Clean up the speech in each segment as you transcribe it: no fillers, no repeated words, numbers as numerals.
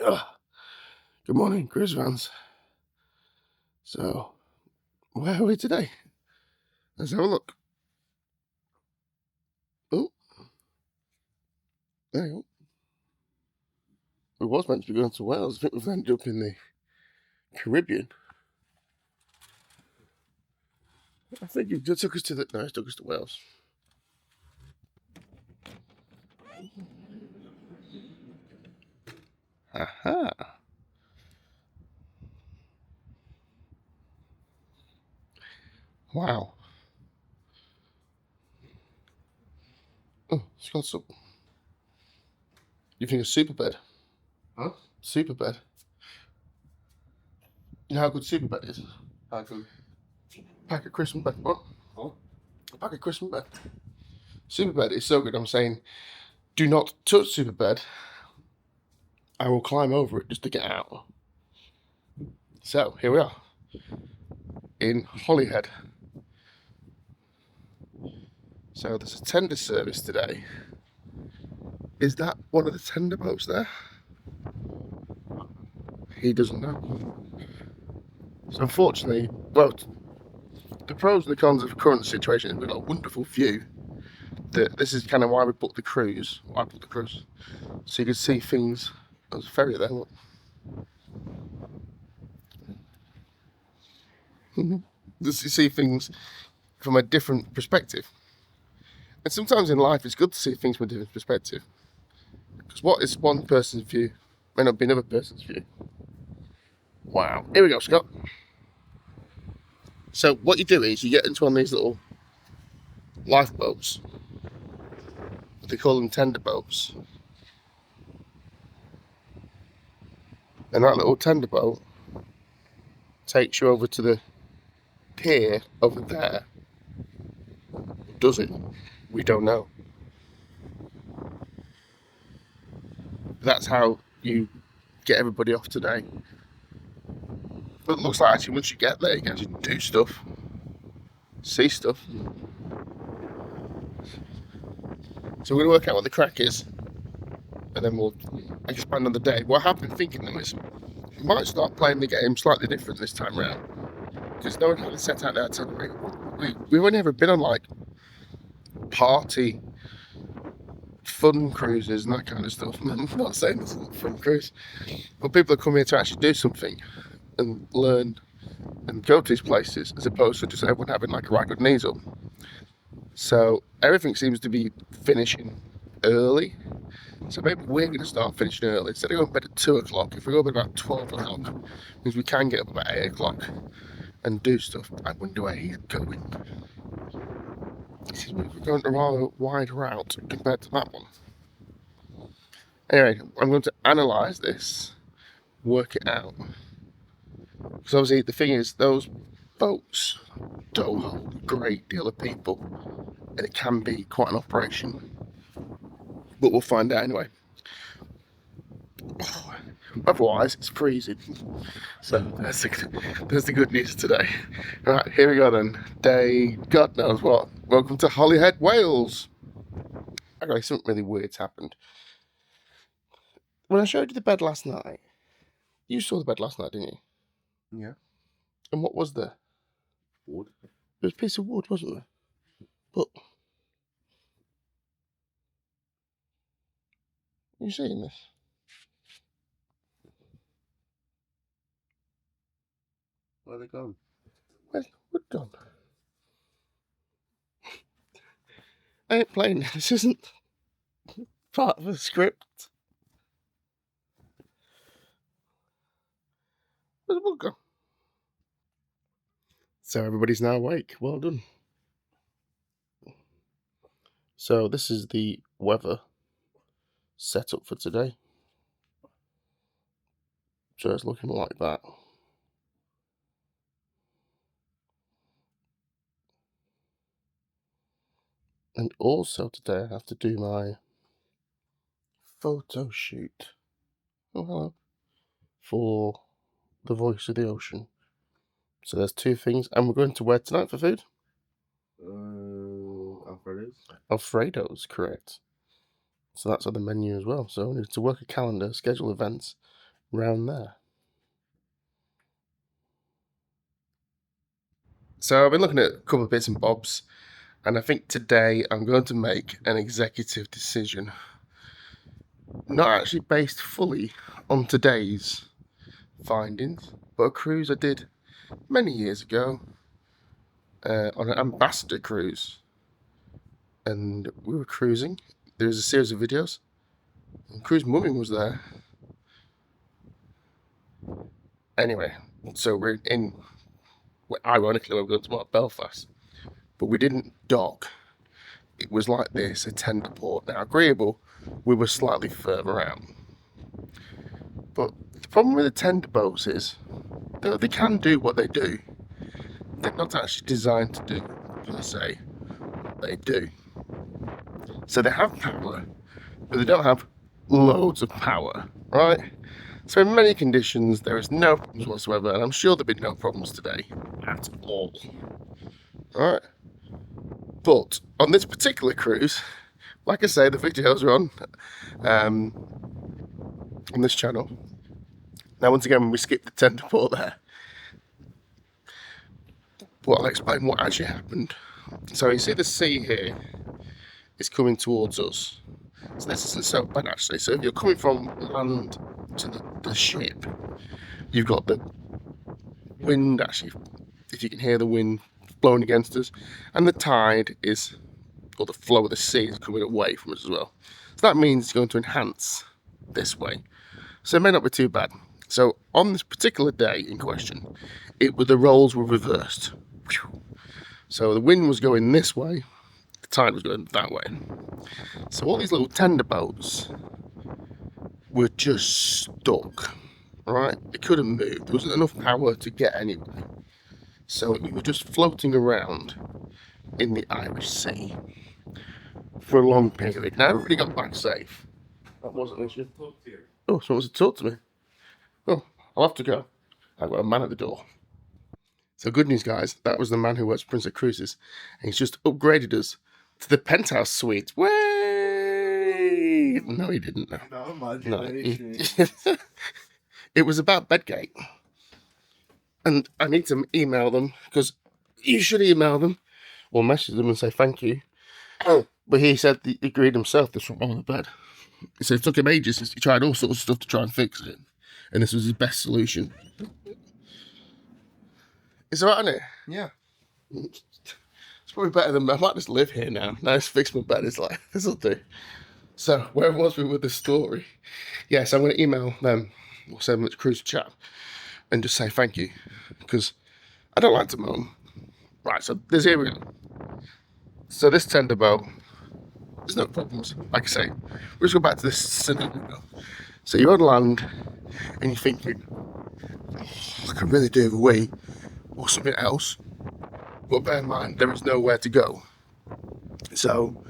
Good morning, cruise fans. So, where are we today? Let's have a look. Oh, there you go. We was meant to be going to Wales. I think we've ended up in the Caribbean. I think it took us to the... No, it took us to Wales. Aha. Wow. Oh, it's got some... You think a super bed? Huh? Super bed. You know how good super bed is? How good? Pack a Christmas bed. What? Oh. A pack of Christmas bed. Super bed is so good. I'm saying, do not touch super bed. I will climb over it just to get out. So, here we are. In Hollyhead. So there's a tender service today. Is that one of the tender boats there? He doesn't know. So unfortunately, well, the pros and the cons of the current situation is we've got a wonderful view. This is kind of why we booked the cruise. Why I booked the cruise. So you can see things. There's a ferry there, look. You see things from a different perspective. And sometimes in life it's good to see things from a different perspective. Because what is one person's view may not be another person's view. Wow. Here we go, Scott. So what you do is you get into one of these little lifeboats. They call them tender boats. And that little tender boat takes you over to the pier over there. Does it? We don't know. That's how you get everybody off today. But it looks like actually once you get there, you can actually do stuff, see stuff. So we're going to work out what the crack is, and then we'll expand on the day. What I've been thinking though is, we might start playing the game slightly different this time round, because no one had set out their itinerary. We've only ever been on like party fun cruises and that kind of stuff. I'm not saying this is a fun cruise, but people are coming here to actually do something and learn and go to these places, as opposed to just everyone having like a right good knees up. So everything seems to be finishing early. So maybe we're going to start finishing early. Instead of going to bed at 2 o'clock, if we go to bed about 12 o'clock, means we can get up about 8 o'clock and do stuff. I wonder where he's going. We're going a rather wide route compared to that one. Anyway, I'm going to analyse this, work it out. Because obviously the thing is, those boats don't hold a great deal of people, and it can be quite an operation. But we'll find out anyway. Otherwise, it's freezing. So that's the good news today. Right, here we go then. Day God knows what. Welcome to Holyhead, Wales. Okay, something really weird's happened. When I showed you the bed last night, you saw the bed last night, didn't you? Yeah. And what was there? Wood. There was a piece of wood, wasn't there? But are you seeing this? Where are they gone? Where's the wood gone? I ain't playing. This isn't part of the script. Where's the wood gone? So everybody's now awake. Well done. So this is the weather setup for today. So it's looking like that. And also today I have to do my photo shoot. Oh, hello. For The Voice of the Ocean. So there's two things. And we're going to where tonight for food? Alfredo's. Alfredo's, correct. So that's on the menu as well. So I need to work a calendar, schedule events, round there. So I've been looking at a couple of bits and bobs, and I think today I'm going to make an executive decision. Not actually based fully on today's findings, but a cruise I did many years ago on an ambassador cruise. And we were cruising. There was a series of videos. And Cruise Mummy was there. Anyway, so we're in, ironically, we're going to Belfast. But we didn't dock. It was like this, a tender port. Now, agreeable, we were slightly further out. But the problem with the tender boats is they can do what they do. They're not actually designed to do, per se, what they do. So they have power, but they don't have loads of power, right? So in many conditions, there is no problems whatsoever, and I'm sure there'll be no problems today at all. Alright? But on this particular cruise, like I say, the videos are on this channel. Now, once again, we skipped the tender port there. But I'll explain what actually happened. So you see the sea here is coming towards us. So this isn't so bad actually. So if you're coming from land to the ship, you've got the wind actually, if you can hear the wind blowing against us, and the tide is, or the flow of the sea is coming away from us as well. So that means it's going to enhance this way. So it may not be too bad. So on this particular day in question, the roles were reversed. So the wind was going this way, the tide was going that way. So all these little tender boats were just stuck, right? They couldn't move. There wasn't enough power to get anywhere. So we were just floating around in the Irish Sea for a long period. Now everybody got back safe. That wasn't an issue. Oh, someone wants to talk to me. Oh, I'll have to go. I've got a man at the door. So good news, guys. That was the man who works for Prince of Cruises, and he's just upgraded us to the penthouse suite. Way! No, he didn't. No, it was about Bedgate, and I need to email them because you should email them or message them and say thank you. Oh, but he said he agreed himself. This was wrong with the bed. He said it took him ages. He tried all sorts of stuff to try and fix it, and this was his best solution. It's alright, isn't it? Yeah. It's probably better than I might just live here now. Now it's fixed my bed. It's like, this'll do. So, where was we with the story? Yeah, so I'm going to email them or send them to Cruise Chat and just say thank you because I don't like to moan. Right, so here we go. So this tender boat, there's no problems. Like I say, we'll just go back to this scenario. So you're on land and you're thinking, I could really do with a wee or something else. But bear in mind, there is nowhere to go. So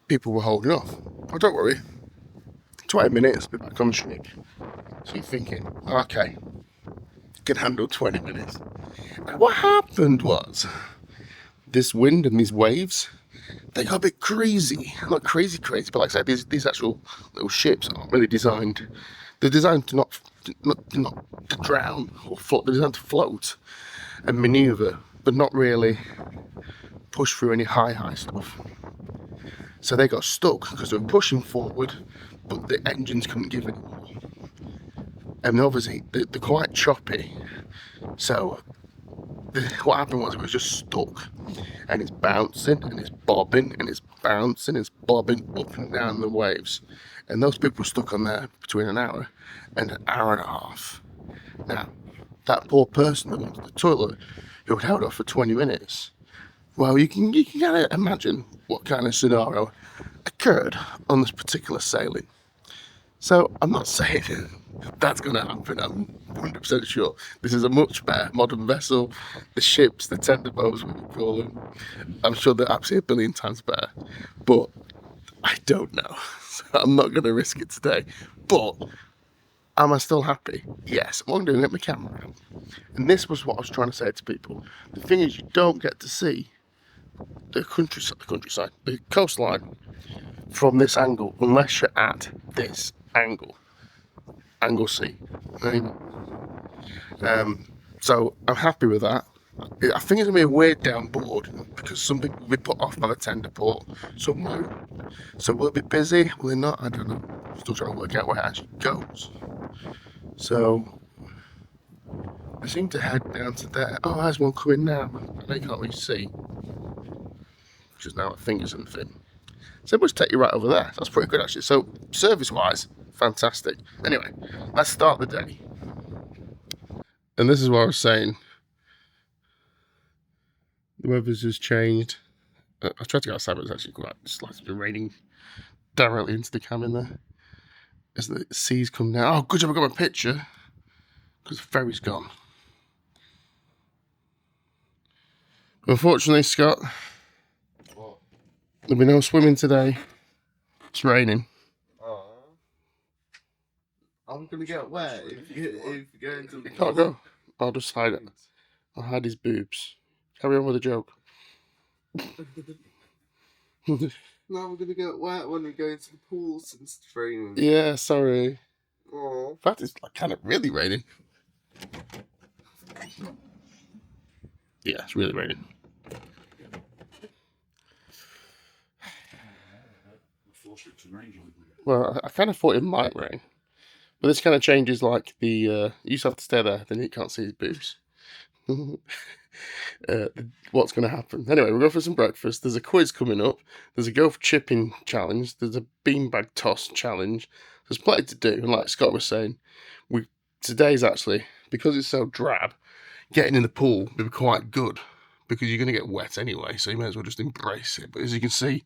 people were holding off. Oh, don't worry. 20 minutes, be back on the ship. So you're thinking, okay, can handle 20 minutes. And what happened was, this wind and these waves, they got a bit crazy. Not crazy, but like I said, these actual little ships aren't really designed. They're designed to not to drown or float. They're designed to float and manoeuvre, but not really push through any high stuff. So they got stuck because they were pushing forward, but the engines couldn't give anymore. And obviously they're quite choppy. So what happened was it was just stuck, and it's bouncing and it's bobbing and it's bouncing, it's bobbing up and down the waves. And those people were stuck on there between an hour and an hour and a half. Now, that poor person that went to the toilet who had held off for 20 minutes. Well, you can kind of imagine what kind of scenario occurred on this particular sailing. So I'm not saying that's going to happen. I'm 100% sure. This is a much better modern vessel. The ships, the tender boats, what we call them, I'm sure they're absolutely a billion times better. But I don't know. So I'm not going to risk it today. But am I still happy? Yes. I'm going to get my camera out. And this was what I was trying to say to people. The thing is, you don't get to see the countryside, the coastline from this angle unless you're at this angle C. So I'm happy with that. I think it's going to be a weird down board because some people will be put off by the tender port, some won't. So will it be busy? Will it not? I don't know. Still trying to work out where it actually goes. So I seem to head down to there. Oh, there's one coming now. I know you can't really see because now my finger's in the thing. So it must take you right over there. That's pretty good actually. So service-wise, fantastic. Anyway, let's start the day. And this is what I was saying. The weather's just changed. I tried to go outside, but it's actually quite slightly raining directly into the cabin there. As the seas come down. Oh, good job I got my picture. Because the ferry's gone. Unfortunately, Scott, there'll be no swimming today. It's raining. I'm gonna get wet if you go into the You can't go. I'll just hide it. I'll hide his boobs. Carry on with the joke. No, we're gonna get wet when we go into the pool since it's raining. Yeah, sorry. Oh. In fact, it's like kind of really raining. Yeah, it's really raining. Well, I kind of thought it might rain. But this kind of changes like the, you used to have to stay there, then you can't see his boobs. What's going to happen? Anyway, we'll go for some breakfast. There's a quiz coming up. There's a go for chipping challenge. There's a beanbag toss challenge. There's plenty to do. And like Scott was saying, today's actually, because it's so drab, getting in the pool will be quite good because you're going to get wet anyway, so you may as well just embrace it. But as you can see,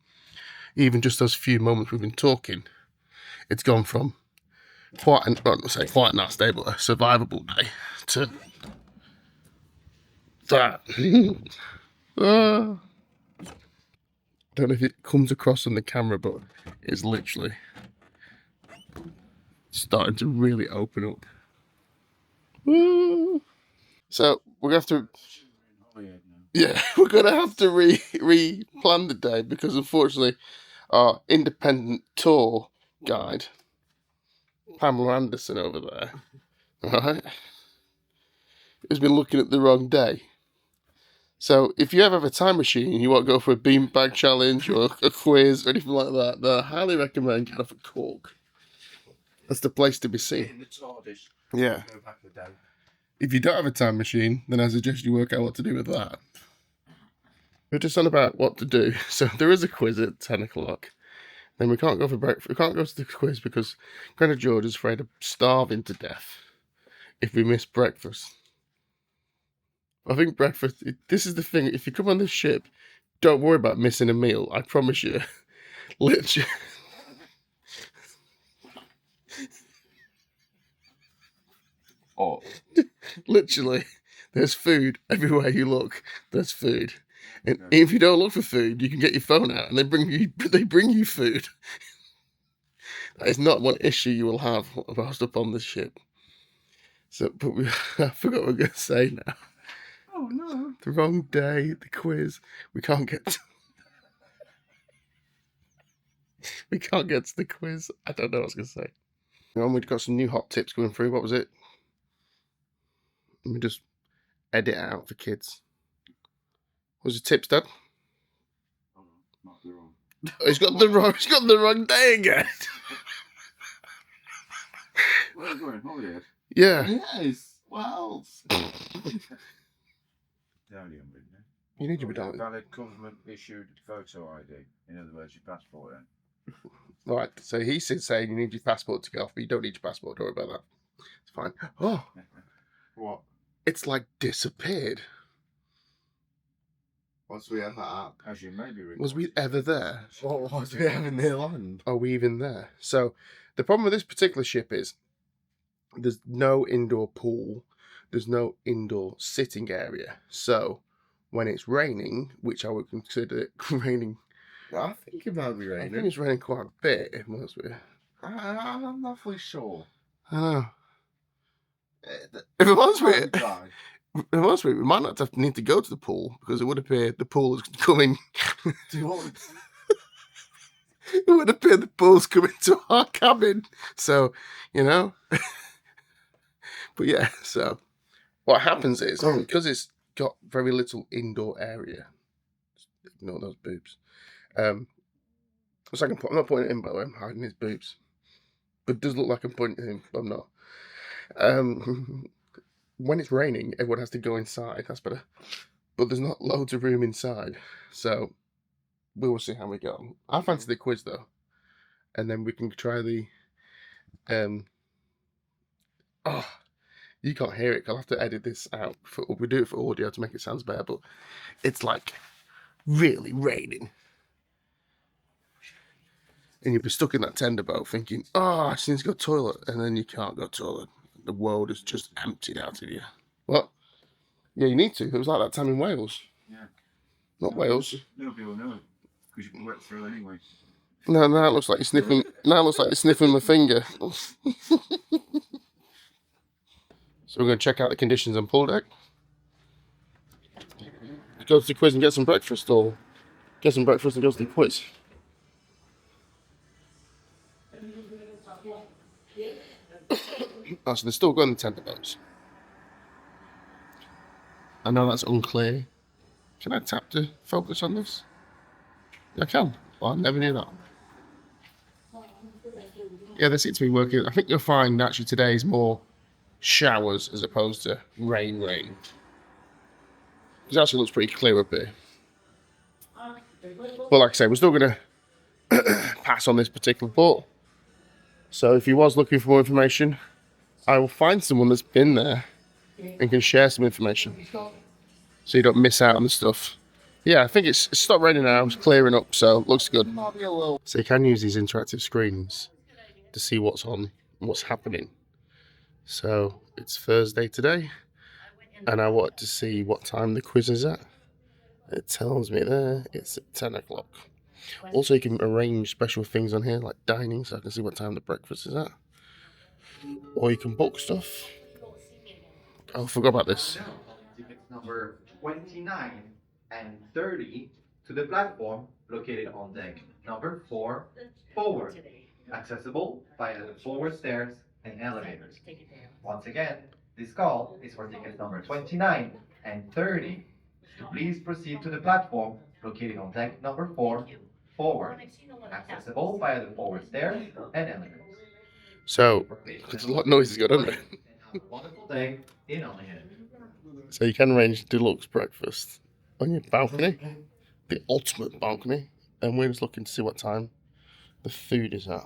even just those few moments we've been talking, it's gone from quite a nice day, but a survivable day to that. Don't know if it comes across on the camera, but it's literally starting to really open up. So we're gonna have to, yeah, we're gonna have to re-plan the day because unfortunately our independent tour guide, Pamela Anderson over there, right, has been looking at the wrong day. So if you ever have a time machine and you want to go for a beanbag challenge or a quiz or anything like that, then I highly recommend get off at Cork. That's the place to be seen. Yeah. If you don't have a time machine, then I suggest you work out what to do with that. We're just on about what to do. So there is a quiz at 10 o'clock. Then we can't go for breakfast. We can't go to the quiz because Grandad George is afraid of starving to death if we miss breakfast. I think breakfast, this is the thing, if you come on this ship, don't worry about missing a meal, I promise you. Literally. Literally, there's food everywhere you look, there's food. And if you don't look for food, you can get your phone out and they bring you food. That is not one issue you will have whilst up on this ship. So, but I forgot what we're going to say now. Oh no. The wrong day, the quiz. We can't get to the quiz. I don't know what I was going to say. We've got some new hot tips going through. What was it? Let me just edit it out for kids. What was the tips, Dad? Oh, might be wrong. He's got the wrong day again. Where are we going? Holyhead? Yeah. Yes. What else? You need to be done. Valid government issued photo ID. In other words, your passport. Right. So he's saying you need your passport to go off, but you don't need your passport. Don't worry about that. It's fine. Oh, What? it's like disappeared. Was we ever at? As you may be recording. Was we ever there? What was we having near land? Are we even there? So the problem with this particular ship is there's no indoor pool. There's no indoor sitting area. So when it's raining, which I would consider it raining, I think it might be I think raining. it's raining quite a bit. It must be. I'm not fully sure. I know. If it was Might me, be dry. it was me. We might not need to go to the pool because it would appear the pool is coming. Do you want? It would appear the pool's coming to our cabin. So, you know, But yeah, so what happens is, because it's got very little indoor area, ignore those boobs. So I'm not pointing at him, by the way, I'm hiding his boobs. But it does look like I'm pointing at him, but I'm not. When it's raining, everyone has to go inside. That's better. But there's not loads of room inside. So we will see how we go. I fancy the quiz, though. And then we can try the... Oh, you can't hear it. I'll have to edit this out. We do it for audio to make it sound better. But it's like really raining. And you'll be stuck in that tender boat thinking, oh, I just need to go toilet. And then you can't go toilet. The world is just emptied out of you. What? Yeah, you need to. It was like that time in Wales. Yeah. Not Wales. Nobody will know because you can work through anyway. No, now it looks like you're sniffing. Now it looks like you're sniffing my finger. So we're going to check out the conditions on pool deck. Go to the quiz and get some breakfast, or get some breakfast and go to the quiz. Oh, so they're still going to tender boats. I know that's unclear. Can I tap to focus on this? I can. Well, I never knew that. Yeah, they seem to be working. I think you'll find actually today is more showers as opposed to rain. It actually looks pretty clear up here. But like I say, we're still going to pass on this particular boat. So if you was looking for more information, I will find someone that's been there and can share some information so you don't miss out on the stuff. Yeah, I think it's stopped raining now, it's clearing up, so it looks good. So you can use these interactive screens to see what's on and what's happening. So it's Thursday today, and I wanted to see what time the quiz is at. It tells me there it's at 10 o'clock. Also, you can arrange special things on here, like dining, so I can see what time the breakfast is at. Or you can book stuff. Oh, I forgot about this. Tickets number 29 and 30 to the platform located on deck number 4 forward, accessible via the forward stairs and elevators. Once again, this call is for tickets number 29 and 30 to please proceed to the platform located on deck number 4 forward, accessible via the forward stairs and elevators. So, there's a lot of noises going on there. And have a wonderful day in Holyhead. So you can arrange deluxe breakfast on your balcony, the ultimate balcony, and we're just looking to see what time the food is at.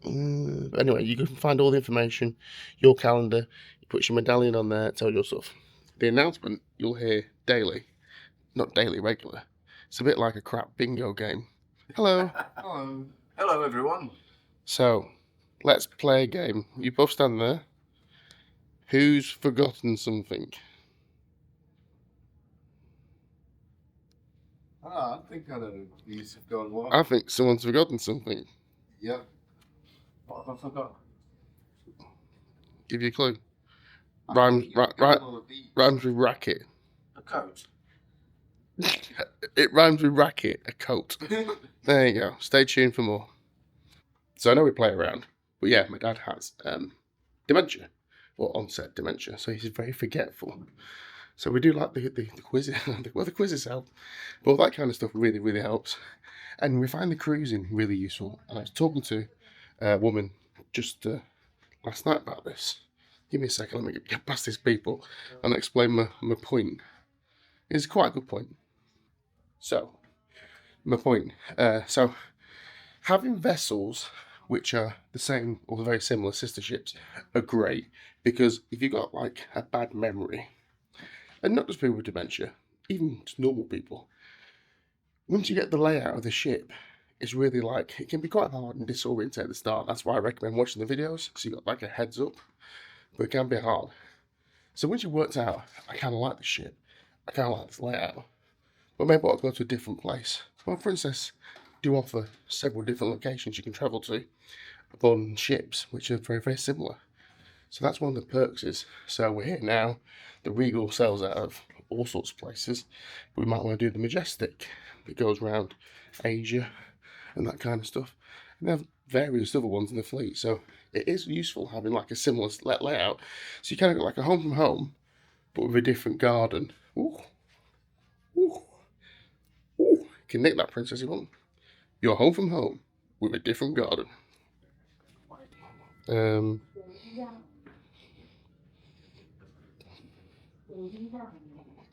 But anyway, you can find all the information, your calendar, you put your medallion on there, tell your stuff. The announcement you'll hear daily, not daily, regular. It's a bit like a crap bingo game. Hello. Hello. Hello, everyone. So, let's play a game. You both stand there. Who's forgotten something? I think I know you've gone what? I think someone's forgotten something. Yep. What have I forgot? Give you a clue. I Rhymes, think you've got all of these. rhymes with racket. A coat. It rhymes with racket, a coat. There you go. Stay tuned for more. So I know we play around, but yeah, my dad has dementia, or onset dementia, so he's very forgetful. So we do like the quizzes. Well, the quizzes help, but all that kind of stuff really, really helps. And we find the cruising really useful. And I was talking to a woman just last night about this. Give me a second, let me get past these people and explain my point. It's quite a good point. So, my point. So, having vessels which are the same or very similar sister ships are great, because if you've got like a bad memory, and not just people with dementia, even just normal people, once you get the layout of the ship, it's really like, it can be quite hard and disorientate at the start. That's why I recommend watching the videos, because you've got like a heads up, but it can be hard. So once you've worked out, I kind of like the ship, I kind of like this layout, but maybe I'll go to a different place. Well, Princess do offer several different locations you can travel to upon ships, which are very, very similar. So that's one of the perks is, so we're here now, the Regal sails out of all sorts of places, but we might want to do the Majestic that goes around Asia and that kind of stuff. And they have various other ones in the fleet, so it is useful having like a similar layout. So you kind of got like a home from home, but with a different garden. Ooh. Ooh. Ooh. You can nick that, princess, you want. Your home from home with a different garden.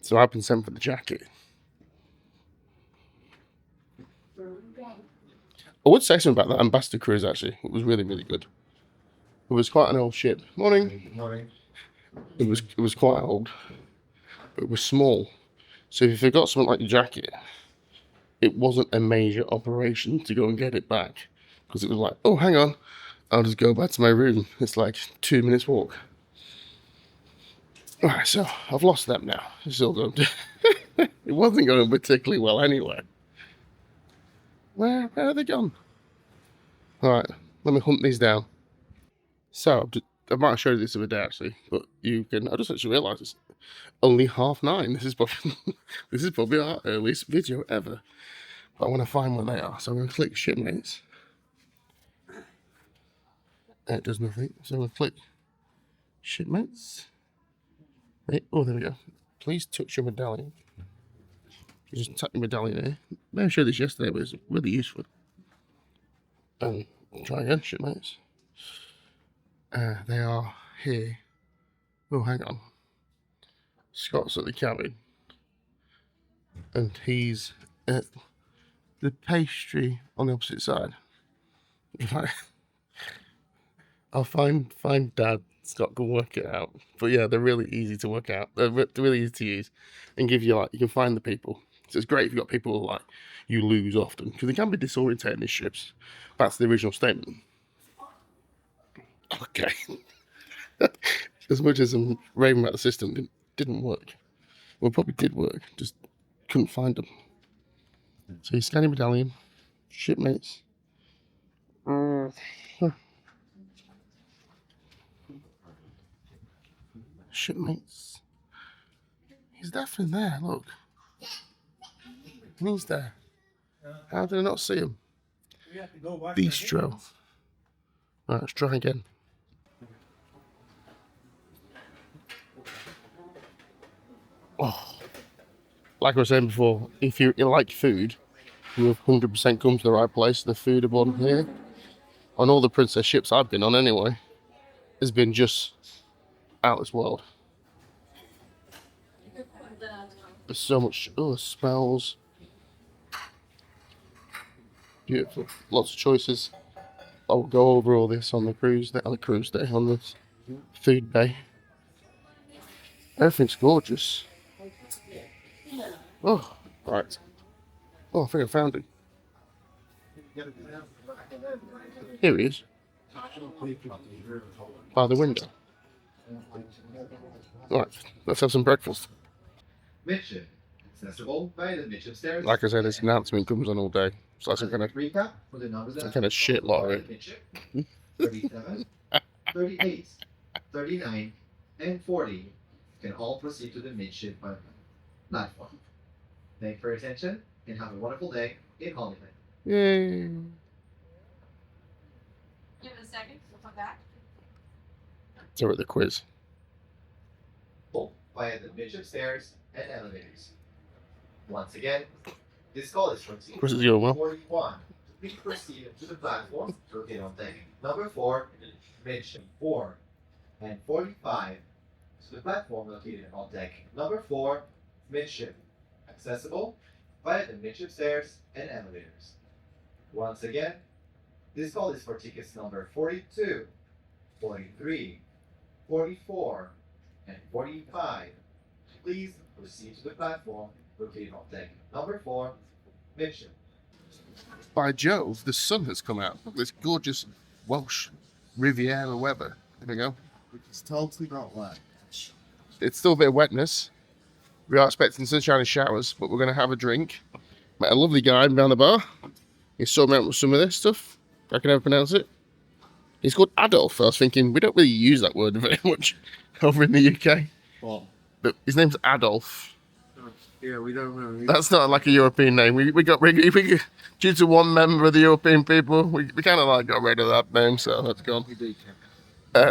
So I've been sent for the jacket. I would say something about that Ambassador cruise, actually. It was really, really good. It was quite an old ship. Morning. Morning. It was quite old, but it was small. So if you forgot something like your jacket, it wasn't a major operation to go and get it back. Because it was like, oh, hang on, I'll just go back to my room. It's like 2 minutes walk. Alright, so I've lost them now. It's still going to... It wasn't going particularly well anyway. Where are they gone? Alright, let me hunt these down. So, I might have showed you this the other day actually, but you can... I just actually realised it's only 9:30. This is probably our earliest video ever. But I want to find where they are, so I'm going to click shipmates. It does nothing, so I'm going to click shipmates. Oh, there we go. Please touch your medallion. You just tap your medallion here. I showed this yesterday, but it's really useful. And try again, shipmates. They are here. Oh, hang on. Scott's at the cabin. And he's at the pastry on the opposite side. I'll find Dad. Scott can work it out. But yeah, they're really easy to work out. They're really easy to use. And give you, like, you can find the people. So it's great if you've got people like you lose often. Because they can be disorientating, these ships. That's the original statement. Okay. As much as I'm raving about the system, it didn't work. Well, it probably did work, just couldn't find them. So you scan your medallion, shipmates. Shipmates. He's definitely there, look. He's there. How did I not see him? Bistro. Alright, let's try again. Oh. Like I was saying before, if you like food, you have 100% come to the right place. The food aboard here, on all the princess ships I've been on anyway, has been just out of this world. There's so much, smells. Beautiful. Lots of choices. I'll go over all this on the cruise day, on the food bay. Everything's gorgeous. Oh, right. Oh, I think I found him. Here he is. By the window. Right, let's have some breakfast. Midship, accessible by the midship stairs. Like I said, this announcement comes on all day. So that's some kind of shit lot of it. 37, 38, 39, and 40 can all proceed to the midship platform. Thank you for your attention and have a wonderful day in Holyhead. Yay. Give it a second, we'll come back. So we're at the quiz. Via the midship stairs and elevators. Once again, this call is from Quiz is going well. 41. Please proceed to the platform located on deck number 4, midship 4, and 45 to the platform located on deck number 4, midship, accessible via the midship stairs and elevators. Once again, this call is for tickets number 42, 43, 44, and 45. Please proceed to the platform located on deck number 4, midship. By Jove, the sun has come out. Look at this gorgeous Welsh Riviera weather. There we go. It's totally not wet. It's still a bit of wetness. We are expecting sunshine and showers, but we're going to have a drink. Met a lovely guy behind the bar. He saw me out with some of this stuff. I can never pronounce it. He's called Adolf. I was thinking, we don't really use that word very much over in the UK. What? But his name's Adolf. Yeah, we don't know. That's not like a European name. We due to one member of the European people, we kind of like got rid of that name, so that's gone.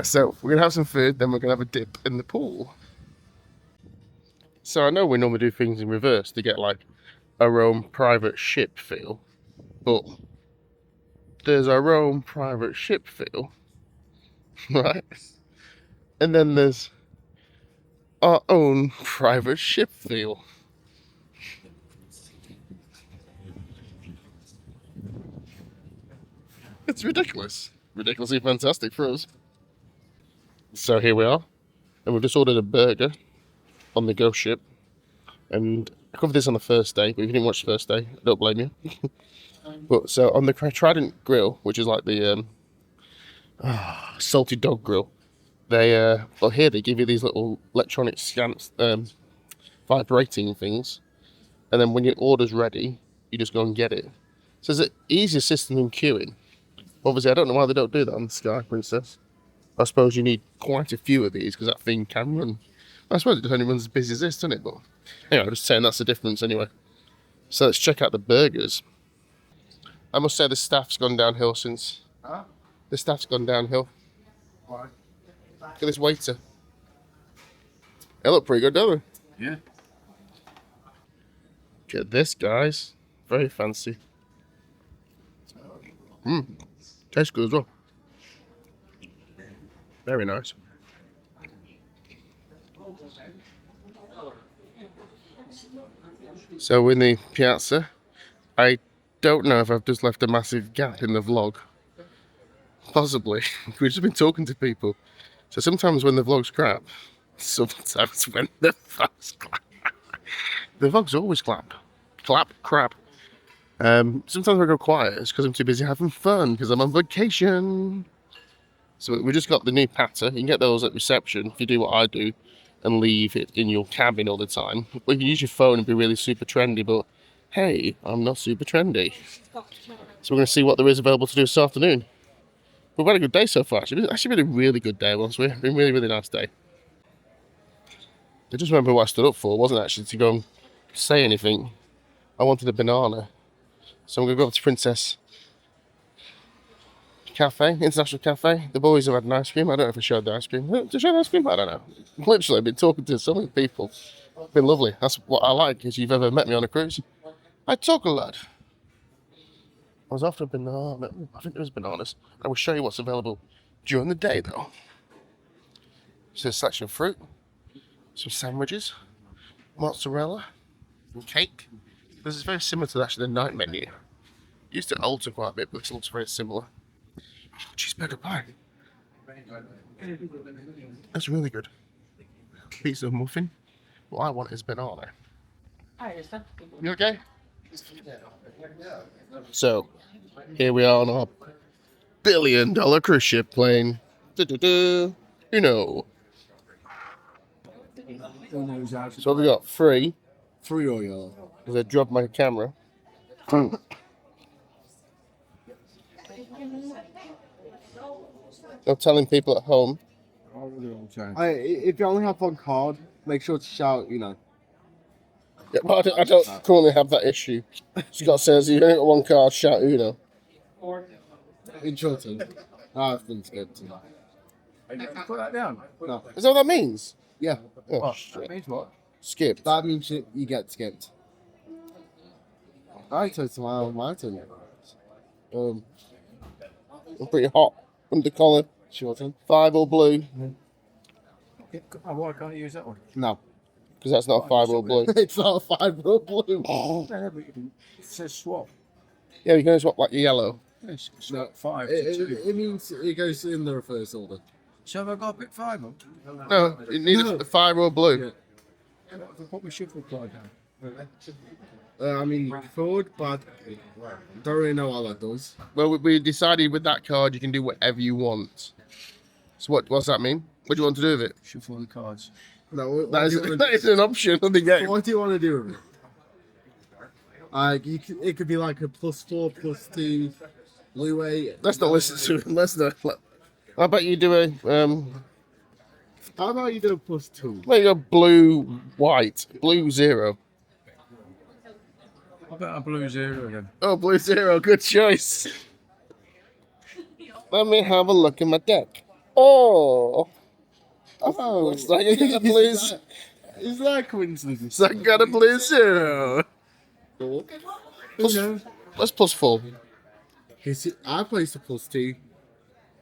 So we're gonna have some food, then we're gonna have a dip in the pool. So I know we normally do things in reverse to get like our own private ship feel, but there's our own private ship feel, right? And then there's our own private ship feel. It's ridiculous. Ridiculously fantastic for us. So here we are. And we've just ordered a burger on the ghost ship. And I covered this on the first day, but if you didn't watch the first day, I don't blame you. But so on the Trident grill, which is like the salty dog grill, they here they give you these little electronic scans, vibrating things. And then when your order's ready, you just go and get it. So it's an easier system than queuing. Obviously, I don't know why they don't do that on the Sky Princess. I suppose you need quite a few of these because that thing can run. I suppose it only runs as busy as this, doesn't it? But anyway, I'm just saying that's the difference anyway. So let's check out the burgers. I must say the staff's gone downhill since. Huh? The staff's gone downhill. Why? Look at this waiter. They look pretty good, don't they? Yeah. Look at this, guys. Very fancy. Tastes good as well. Very nice. So we're in the piazza. I don't know if I've just left a massive gap in the vlog. Possibly. We've just been talking to people. So sometimes when the vlog's crap, sometimes when the vlog's crap. The vlog's always crap. Crap. Sometimes I go quiet. It's because I'm too busy having fun because I'm on vacation. So we just got the new patter. You can get those at reception if you do what I do and leave it in your cabin all the time. Well, you can use your phone and be really super trendy, but hey, I'm not super trendy. So we're going to see what there is available to do this afternoon. We've had a good day so far. It's actually been a really good day, honestly. It's been a really, really nice day. I just remember what I stood up for. It wasn't actually to go and say anything. I wanted a banana. So I'm going to go up to Princess Cafe, International Cafe. The boys have had an ice cream. I don't know if I showed the ice cream. Did I show the ice cream? I don't know. Literally, I've been talking to so many people. It's been lovely. That's what I like, if you've ever met me on a cruise. I talk a lot. I was after a banana. I think there was bananas. I will show you what's available during the day, though. So a selection of fruit, some sandwiches, mozzarella, and cake. This is very similar to actually the night menu. It used to alter quite a bit, but this looks very similar. Cheeseburger pie. That's really good. Pizza muffin. What I want is banana. You okay? So, here we are on our $1 billion cruise ship plane. You know. So what have we got? Free. Free oil. Because I dropped my camera. I'm telling people at home. If you only have one card, make sure to shout, Yeah, but I don't currently have that issue. Scott says, you only got one card, shout Uno. In Chilton. I've been skipped. Put that down. No. Is that what that means? Yeah. Oh, What? shit. That means what? Skipped. That means you get skipped. I took tomorrow Martin. I'm pretty hot under collar. Chilton. 5 or blue. Oh, why can't you use that one? No. Because that's not 5 or blue. It's not a 5 or blue. No, but it says swap. Yeah, you can swap like yellow. Yes, No. swap 5 to 2. It means it goes in the reverse order. So have I got to pick 5 up? No, it needs a 5 or blue. Yeah. What we should reply down. I mean, you could, but don't really know what that does. Well, we decided with that card you can do whatever you want. So what's that mean? What do you want to do with it? Shuffle the cards. No, That is an option of the game. What do you want to do with it? It could be like a +4, +2, blue 8. Let's not listen to it. Let's not. I bet you do a How about you do a +2? There you go, blue, white, blue 0. I bet a blue zero then. Oh, blue zero, good choice. Let me have a look at my deck. Oh, looks like I got a blue. Is that a coincidence? So I got a blue zero. Four. Plus, No. Let's +4. I placed a +2,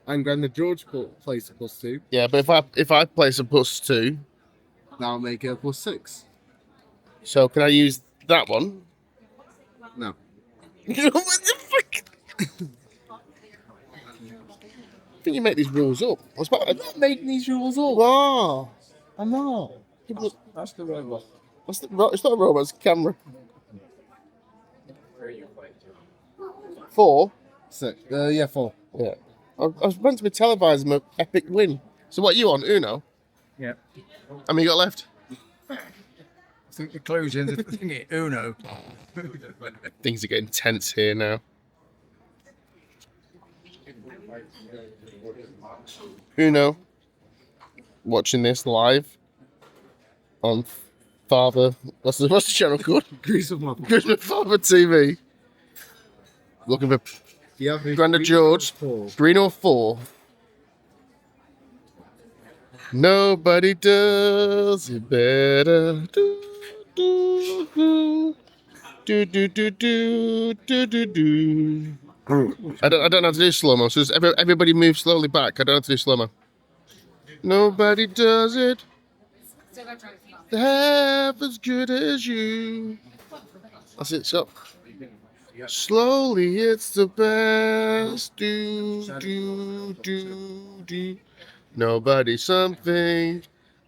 and Grandad George placed a +2. Yeah, but if I place a +2, That'll make it a +6. so can I use that one? No. What the fuck? I think you make these rules up. I'm not making these rules up. Oh, I'm not. That's the robot. It's not a robot, it's a camera. 4? 6. Yeah, 4. Yeah. I was meant to be televising my epic win. So what, you on? Uno? Yeah. How many you got left? I think the clue's in the thingy. Uno. Things are getting tense here now. Uno. Watching this live on Father. What's the channel called? Gruesome Father TV. Looking for Grandad George. 3 or 4. Nobody does it better. Do, do, do. Do, do, do, do, do, do, do. I don't know how to do slow-mo, so just everybody move slowly back. I don't know how to do slow-mo. Nobody does it half as good as you. That's it, stop. Slowly, it's the best. Do, do, do, do. Nobody something.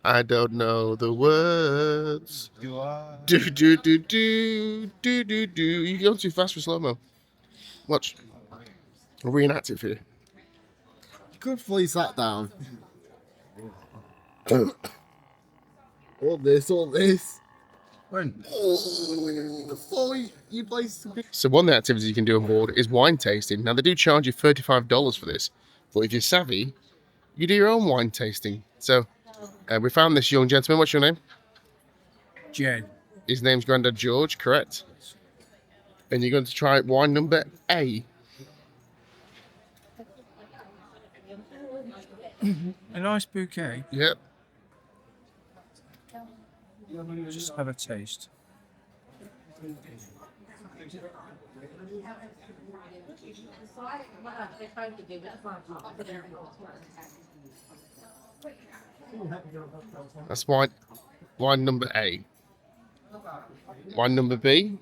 I don't know the words. You are. Do, do, do, do, do, do, do. You're going too fast for slow-mo. Watch. I'll reenact it for you. You could fully sat down. All this. When? Before you placed. So one of the activities you can do on board is wine tasting. Now, they do charge you $35 for this. But if you're savvy, you do your own wine tasting. So we found this young gentleman. What's your name? Jen. His name's Grandad George, correct? And you're going to try wine number A. A nice bouquet. Yep. Just have a taste. That's wine number A. Wine number B.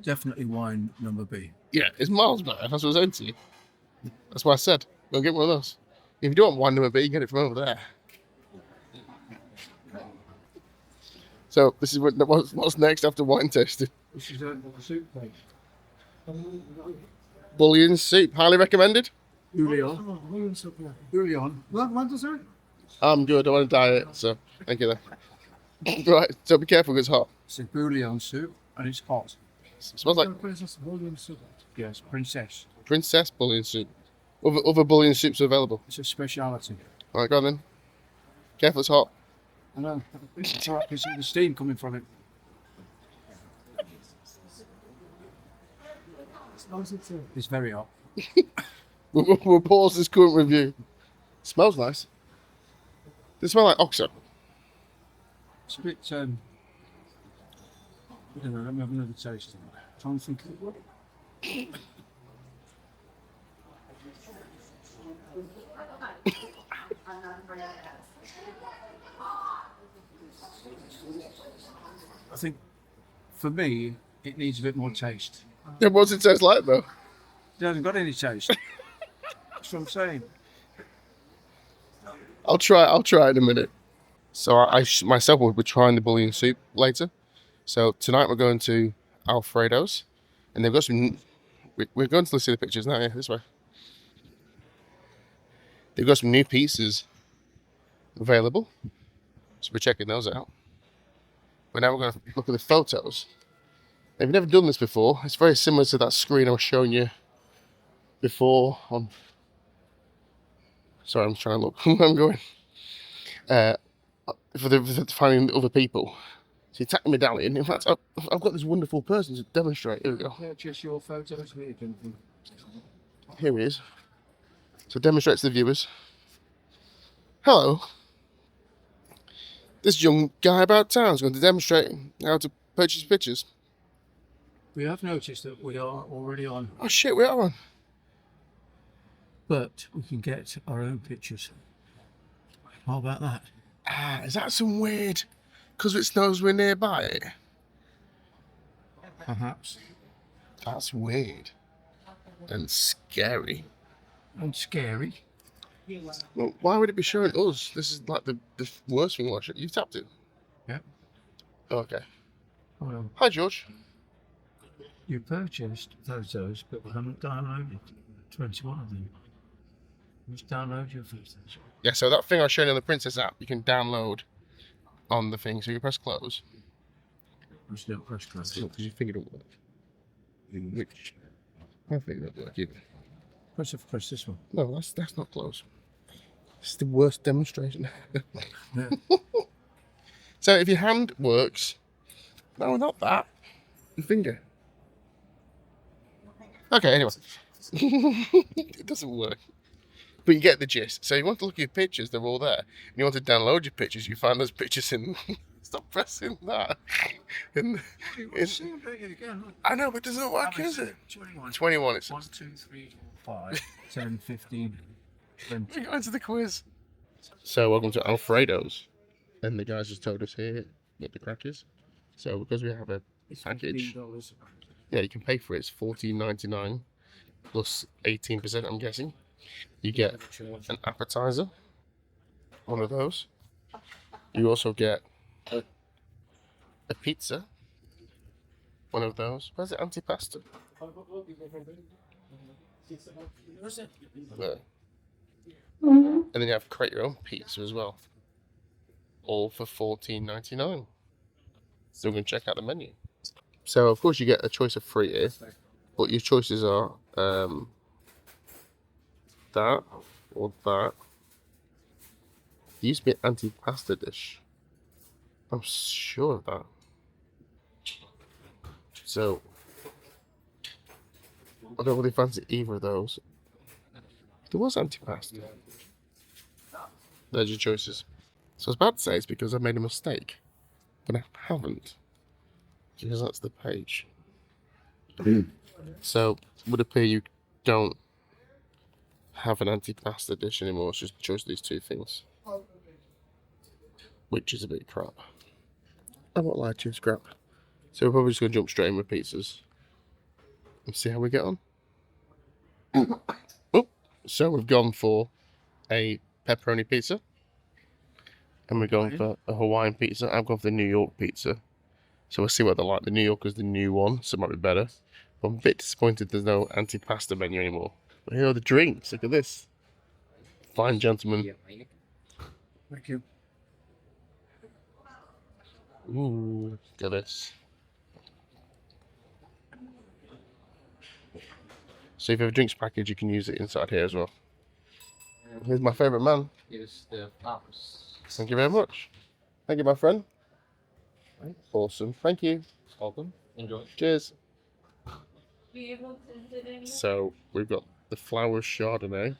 Definitely wine number B. Yeah, it's miles better. That's what I was saying to you. That's what I said. Go get one of those. If you don't want wine number B, you get it from over there. So this is what's next after wine tasting. This is a soup plate. Bouillon soup, highly recommended. Bouillon. Bouillon. What does it? I'm good. I want to diet, so thank you then. Right, so be careful because it's hot. It's a bouillon soup and it's hot. Smells like Princess bouillon soup. Yes, princess. princess bouillon soup. Other bouillon soups are available. It's a speciality. All right, go on then. Careful, it's hot. I know. It's all right, I can see the steam coming from it. It's very hot. We'll pause this current review. Smells nice. Does it smell like oxo? It's a bit, I don't know, let me have another taste. I'm trying to think of what. I think, for me, it needs a bit more taste. Yeah, what's it taste like though? It hasn't got any taste. That's what I'm saying. I'll try it in a minute. So I myself will be trying the bouillon soup later. So tonight we're going to Alfredo's, and they've got some. We're going to see the pictures now. Yeah, this way. They've got some new pizzas available, so we're checking those out. But now we're going to look at the photos. If you've never done this before, it's very similar to that screen I was showing you before on. Sorry, I'm trying to look where I'm going. For finding other people. So he tapped the medallion. In fact, I've got this wonderful person to demonstrate. Here we go. Purchase your photos here, gentlemen. Here he is. So demonstrate to the viewers. Hello. This young guy about town is going to demonstrate how to purchase pictures. We have noticed that we are already on, Oh shit, we are on. but we can get our own pictures. How about that? Ah, is that some weird? Because it snows we're nearby it? Perhaps. That's weird. And scary. And scary. Well, why would it be showing us? This is like the worst thing watch it. You've tapped it? Yep. Okay. Well, Hi, George. you purchased photos, but we haven't downloaded 21 of them. Just download your photos. Yeah, so that thing I showed you on the Princess app, you can download on the thing. So you press close. Just don't press close. Because you think it'll work. Which I think that'll work either. Press this one. No, that's not close. This is the worst demonstration. Yeah. So if your hand works, no, not that. Your finger. Okay, anyway. It doesn't work. But you get the gist. So you want to look at your pictures, they're all there. And you want to download your pictures, you find those pictures in... Stop pressing that. I know, but it doesn't work, is it? 21. 21, it says. 1, 2, 3, 4, 5, 10, 15, 20. We got into the quiz. So welcome to Alfredo's. And the guys just told us here what the crack is. So because we have a package, $15. yeah, you can pay for it. It's $14.99 plus 18%, I'm guessing. You get an appetizer, one of those. You also get a pizza, one of those. Where's the antipasta? There. And then you have create your own pizza as well. All for $14.99. So we're going to check out the menu. So of course you get a choice of 3 here, but your choices are that or that. There used to be an antipasta dish. I'm sure of that. So I don't really fancy either of those. There was antipasta. There's your choices. So I was about to say it's because I made a mistake, but I haven't. Because that's the page. So would appear you don't have an antipasta dish anymore. It's just choose these 2 things, which is a bit crap. I won't lie to you, it's crap. So we're probably just going to jump straight in with pizzas and see how we get on. Oh, so we've gone for a pepperoni pizza, and we're going for a Hawaiian pizza. I've gone for the New York pizza. So we'll see what they're like. The New York is the new one, so it might be better. But I'm a bit disappointed there's no antipasta menu anymore. But here are the drinks. Look at this. Fine gentlemen. Thank you. Ooh, look at this. So if you have a drinks package, you can use it inside here as well. Here's my favourite man. Here's the flowers. Thank you very much. Thank you, my friend. Awesome. Thank you. Welcome. Enjoy. Cheers. Be able to sit in So we've got the Flowers Chardonnay,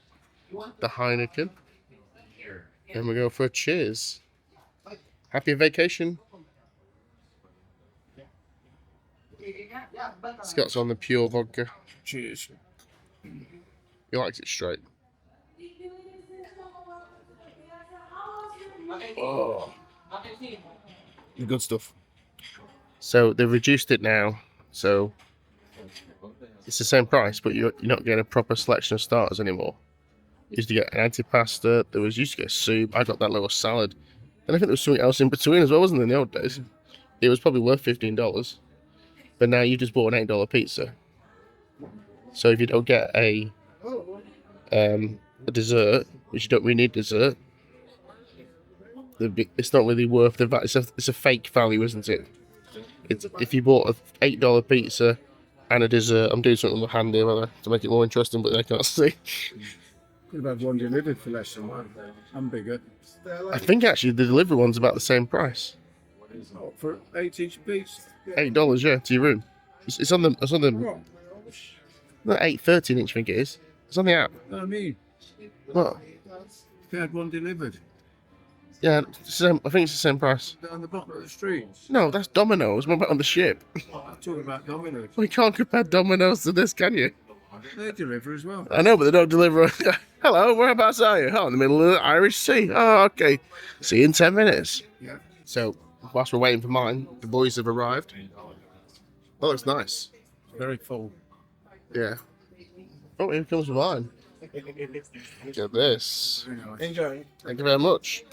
the Heineken, and we go for a cheers. Happy vacation. Scott's on the pure vodka. Cheers. He likes it straight. Oh, the good stuff. So they've reduced it now, so it's the same price, but you're not getting a proper selection of starters anymore. You used to get an antipasta, there was used to get soup, I got that little salad, and I think there was something else in between as well, wasn't there, in the old days? It was probably worth $15, but now you just bought an $8 pizza. So if you don't get a dessert, which you don't really need dessert, it's not really worth the value. It's a fake value, isn't it? It's if you bought an $8 pizza And it is, I'm doing something with my hand here, by the way, to make it more interesting, but they can't see. Could have had one delivered for less than that. I'm bigger. I think actually the delivery one's about the same price. For 8 each piece. $8, yeah, to your room. It's on the not 8.13 inch, I think it is. It's on the app. I mean, What? if you had one delivered Yeah, it's the same, I think it's the same price. down the bottom of the street. No, that's Domino's. What about on the ship? I'm talking about Domino's. We can't compare Domino's to this, can you? They deliver as well. I know, but they don't deliver. Hello, whereabouts are you? Oh, in the middle of the Irish Sea. Oh, okay. See you in 10 minutes. Yeah. So, whilst we're waiting for mine, the boys have arrived. That looks nice. Very full. Yeah. Oh, here comes mine. Look at this. Enjoy. Thank you very much.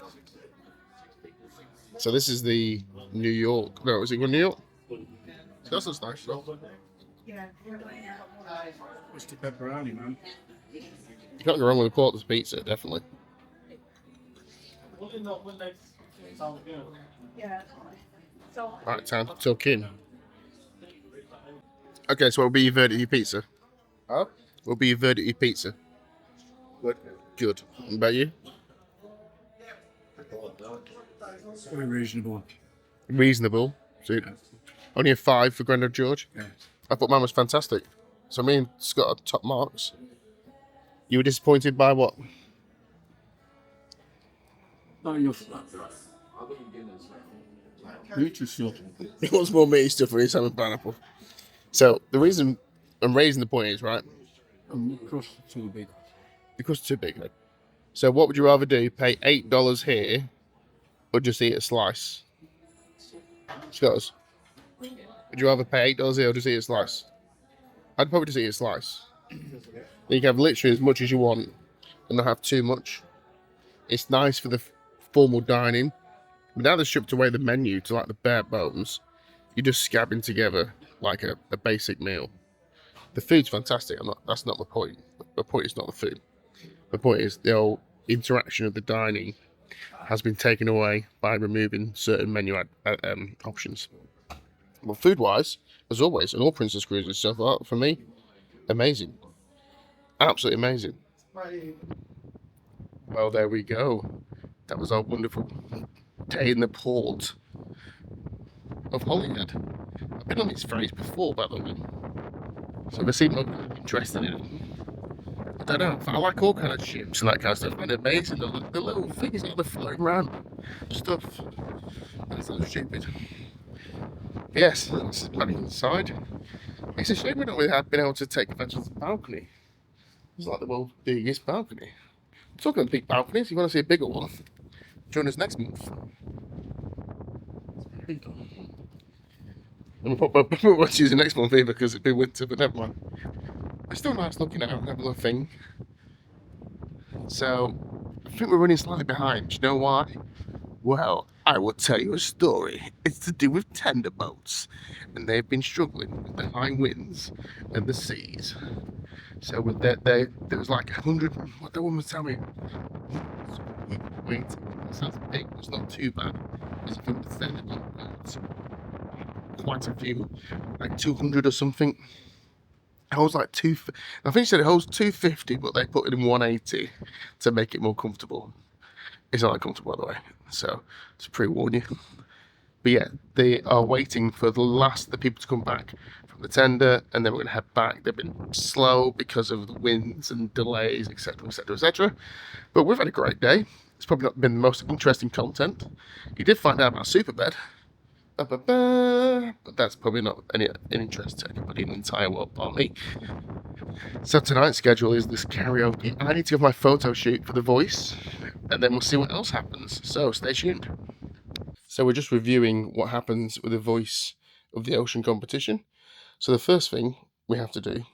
So this is the New York. No, is it New York? That looks nice. Though. What's the pepperoni, man? You can't go wrong with a porter's pizza, definitely. Right, time to tuck in. Okay, so what will be your verdict of your pizza? Huh? What will be your verdict of your pizza? Good. What about you? Very reasonable. Reasonable. So only a 5 for Grandad George? Yeah. I thought mine was fantastic. So me and Scott are top marks. You were disappointed by what? Not enough. Meat is still. He wants more meaty stuff for his salmon pineapple. So the reason I'm raising the point is, right, Crust too big. the crust's too big. Right? So what would you rather do? Pay $8 here or just eat a slice? Scott, would you rather pay $8 here or just eat a slice? I'd probably just eat a slice. Then you can have literally as much as you want and not have too much. It's nice for the formal dining. But now they've stripped away the menu to like the bare bones. You're just scabbing together like a basic meal. The food's fantastic. That's not the point. The point is not the food. The point is the whole interaction of the dining has been taken away by removing certain menu options. Well, food-wise, as always, and all Princess Cruises stuff, for me, amazing. Absolutely amazing. Well, there we go. That was our wonderful day in the port of Holyhead. I've been on this phrase before, by the way. So they seem interested in it. I don't know. I like all kind of ships and that kind of stuff. And amazing. The little things that are floating around. Stuff. That's so stupid. Yes, that's bloody inside. It's a shame we not really have been able to take advantage of the balcony. It's like the world's biggest balcony. Talking of big balconies, if you want to see a bigger one, join us next month. And we'll won't use it next month either because it'll be winter, but never mind. It's still nice looking at another thing. So, I think we're running slightly behind. Do you know why? Well, I will tell you a story. It's to do with tender boats. And they've been struggling with the high winds and the seas. So with that, there was like 100, what the woman was telling me. Wait, that sounds big, but it's not too bad. It's a few tender boats. Quite a few, like 200 or something. It holds like I think she said it holds 250, but they put it in 180 to make it more comfortable. It's not that comfortable, by the way, so to pre-warn you. But yeah, they are waiting for the people to come back from the tender, and then we're going to head back. They've been slow because of the winds and delays, etc., etc., etc. But we've had a great day. It's probably not been the most interesting content. You did find out about Superbed. But that's probably not any interest to anybody in the entire world but me. So tonight's schedule is this karaoke. I need to give my photo shoot for The Voice, and then we'll see what else happens. So stay tuned. So we're just reviewing what happens with The Voice of the Ocean competition. So the first thing we have to do,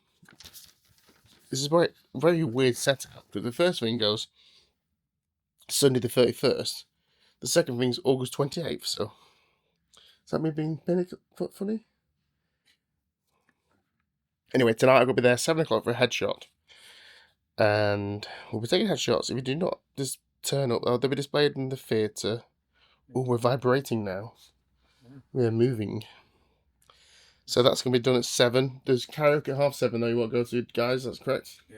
this is a very weird setup, because the first thing goes Sunday the 31st. The second thing's August 28th, so is that me being funny? Anyway, tonight I'm going to be there 7 o'clock for a headshot. And we'll be taking headshots. If you do not just turn up, they'll be displayed in the theatre. Oh, we're vibrating now. We're moving. So that's going to be done at 7. There's karaoke at 7:30 though you won't go to, guys, that's correct? Yeah.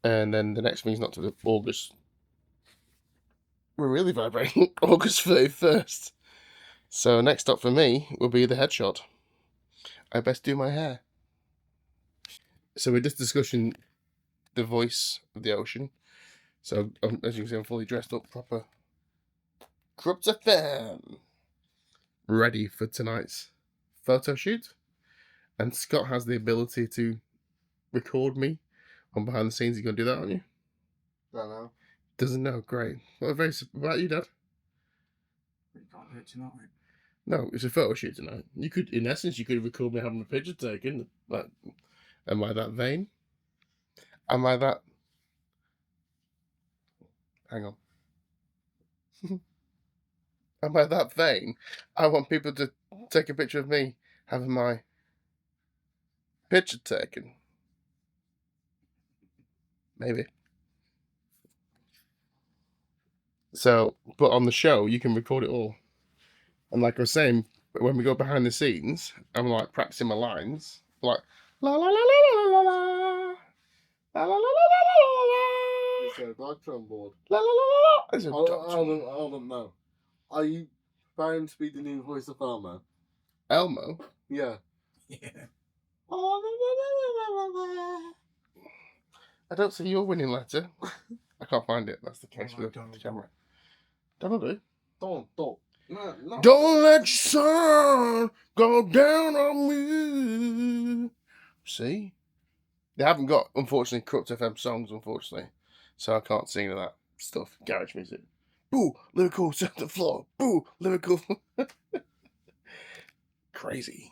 And then the next thing's not to the August. We're really vibrating. August 31st. So next up for me will be the headshot. I best do my hair. So we're just discussing the voice of the ocean. So as you can see, I'm fully dressed up proper. Corrupt FM. Ready for tonight's photo shoot. And Scott has the ability to record me on behind the scenes. You're going to do that, aren't you? Don't know. Doesn't know. Great. What about you, Dad? You can't do it tonight. No, it's a photo shoot tonight. You could, in essence, you could record me having a picture taken. Like, am I that vain? Am I that? Hang on. Am I that vain? I want people to take a picture of me having my picture taken. Maybe. So, but on the show, you can record it all. And like I was saying, when we go behind the scenes, I'm like practicing my lines. Like, la la la la la la la. La la la la la la la. Is there a doctor on board? La la la la la. There's a doctor. I don't know. Are you bound to be the new voice of Elmo? Elmo? Yeah. Yeah. I don't see your winning letter. I can't find it. That's the case with the camera. Donald, Don't. No. don't let your sun go down on me. See? They haven't got, unfortunately, Corrupt FM songs, unfortunately. So I can't sing any of that stuff. Garage music. Boo! Lyrical set the floor. Boo! Lyrical. Crazy.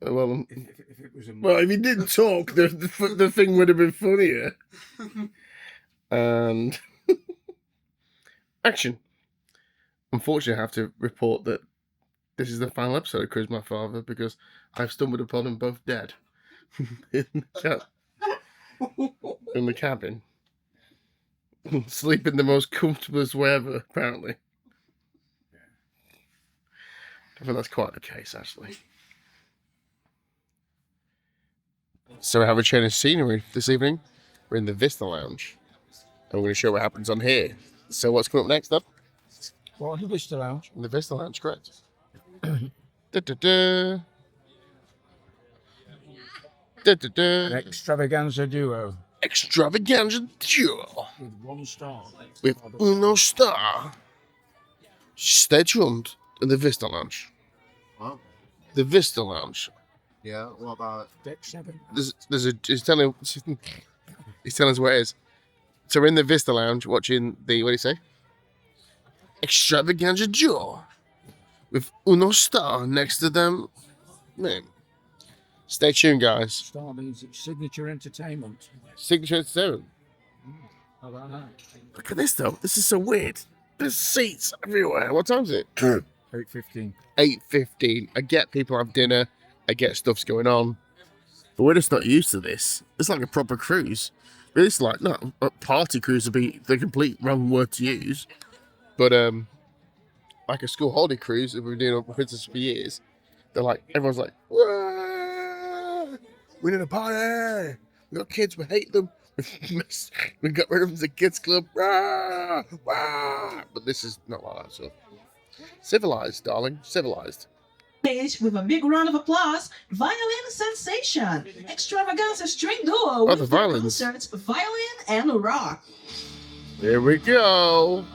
Well, If it was a well, if he didn't talk, the thing would have been funnier. And action. Unfortunately, I have to report that this is the final episode of Chris My Father because I've stumbled upon them both dead in the cabin, sleeping the most comfortablest way ever. Apparently, I think that's quite the case, actually. So we have a change of scenery this evening. We're in the Vista Lounge, and we're going to show what happens on here. So what's coming up next, Dad? What, the Vista Lounge? In the Vista Lounge, correct. Da-da-da. Da-da-da. An extravaganza duo Extravaganza duo with 1 star. with uno star. Stay tuned in the Vista Lounge. What? The Vista Lounge. Yeah, what about Deck 7. He's telling us where it is. So we're in the Vista Lounge watching the, what do you say? Extravaganza duo with uno star next to them. Name. Stay tuned, guys. Star means it's signature entertainment. Signature entertainment. How about that? Look at this though. This is so weird. There's seats everywhere. What time is it? 8:15. 8:15. I get people have dinner. I get stuff's going on. But we're just not used to this. It's like a proper cruise. It's like, not a party cruise would be the complete wrong word to use. But like a school holiday cruise that we've been doing on Princess for years. They're like, everyone's like, "Whoa, we need a party. We got kids, we hate them. We got rid of them as a kids club. Rah, rah." But this is not like that, so. Civilized, darling, civilized. Stage with a big round of applause, Violin Sensation, Extravaganza String Duo Oh, with the their violins. concerts, Violin and Rock. Here we go.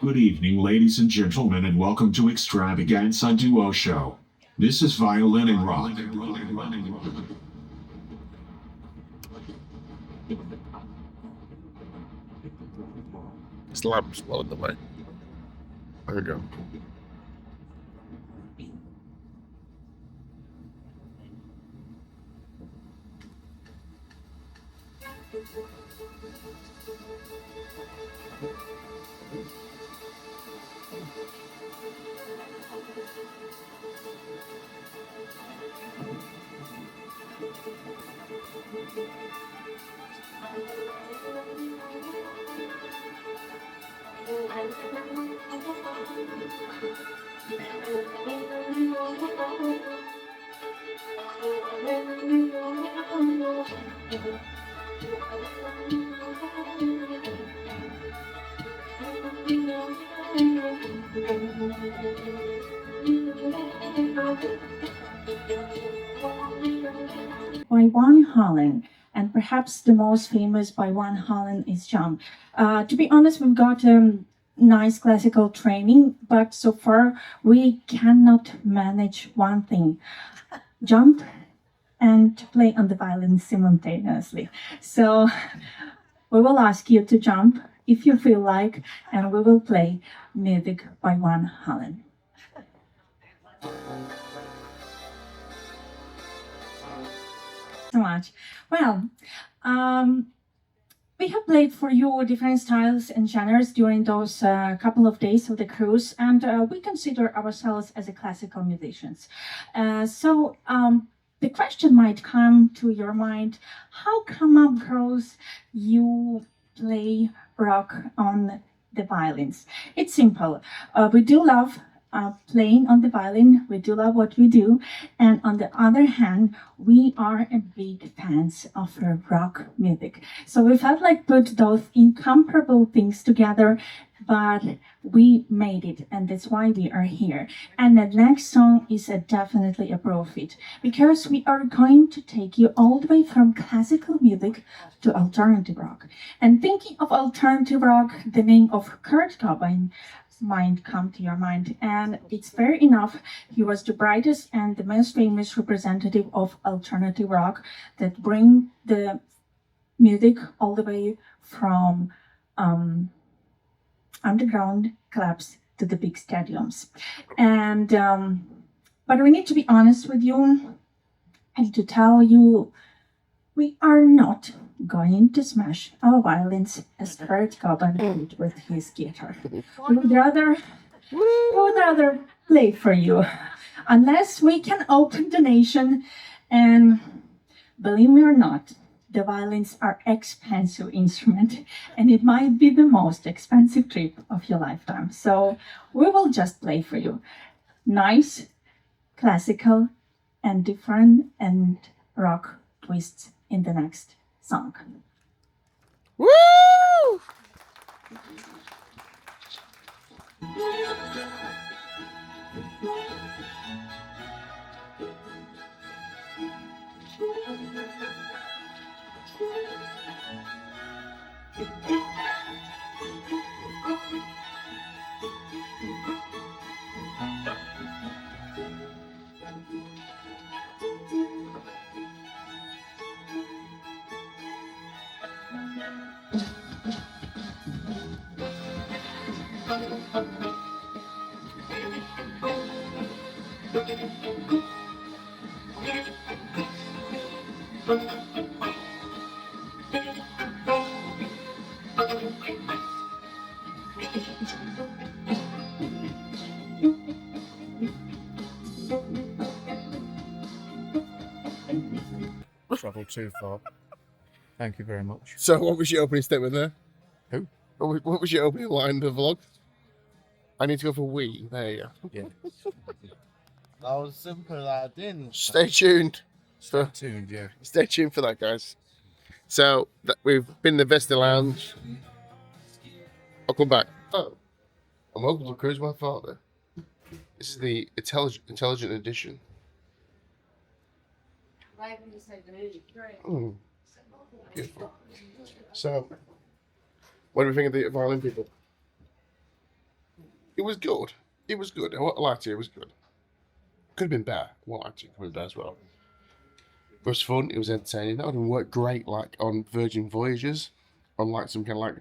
Good evening, ladies and gentlemen, and welcome to Extravaganza Duo Show. This is Violin and Rock. This lamp's blowing the way. There we go. By Van Halen, and perhaps the most famous by Van Halen is Jump. To be honest, we've got nice classical training, but so far we cannot manage one thing: jump and to play on the violin simultaneously. So we will ask you to jump if you feel like, and we will play music by Van Halen. So much. Well, we have played for you different styles and genres during those couple of days of the cruise, and we consider ourselves as a classical musicians. So the question might come to your mind: how come up, girls, you play rock on the violins? It's simple. We do love playing on the violin. We do love what we do, and on the other hand, we are a big fans of rock music. So we felt like put those incomparable things together, but we made it, and that's why we are here. And the next song is definitely a profit, because we are going to take you all the way from classical music to alternative rock. And thinking of alternative rock, the name of Kurt Cobain might come to your mind, and it's fair enough. He was the brightest and the most famous representative of alternative rock that bring the music all the way from underground clubs to the big stadiums. And but we need to be honest with you and to tell you, we are not going to smash our violins as Kurt Cobain did with his guitar. We would rather play for you, unless we can open the nation. And believe me or not, the violins are expensive instrument, and it might be the most expensive trip of your lifetime. So we will just play for you nice, classical, and different and rock twists in the next song. Woo! Travel too far. Thank you very much. So, what was your opening statement there? Who? What was your opening line of the vlog? I need to go for wee. There you go. Yeah. That was simple, I didn't. Stay tuned. Stay tuned, yeah. Stay tuned for that, guys. So, we've been in the Vista Lounge. I'll come back. Oh. And welcome to Cruise My Father. This is the intelligent edition. Mm. Beautiful. So, what do we think of the violin people? It was good. It was good. I liked it. It was good. Could have been better. Well, actually, could have been better as well. It was fun. It was entertaining. That would have worked great, like on Virgin Voyages, on like some kind of like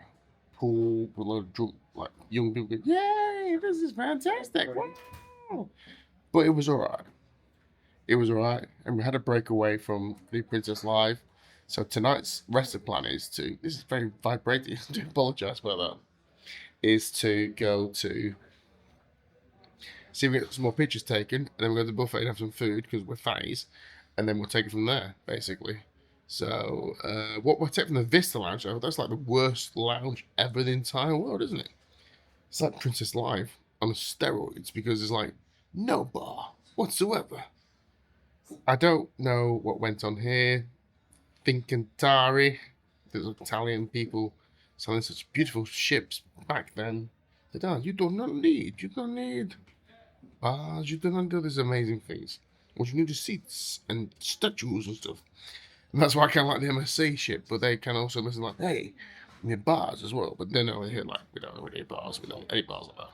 pool with a lot of drunk, like young people. Going, yay! This is fantastic. Wow. But it was alright. It was alright, and we had a break away from the Princess Live, So tonight's recipe plan is to, this is very vibrating, I do apologise about that, is to go to, see if we get some more pictures taken, and then we'll go to the buffet and have some food, because we're fatties, and then we'll take it from there, basically. So, what we'll take from the Vista lounge, that's like the worst lounge ever in the entire world, isn't it? It's like Princess Live on steroids, because there's like no bar whatsoever. I don't know what went on here. Fincantari, there's Italian people selling such beautiful ships back then. You don't need bars, you don't do these amazing things. What you need is seats and statues and stuff. And that's why I kind of like the MSC ship, but they can also listen like, hey, we need bars as well. But then over here, like, we don't need bars, we don't need any bars like that.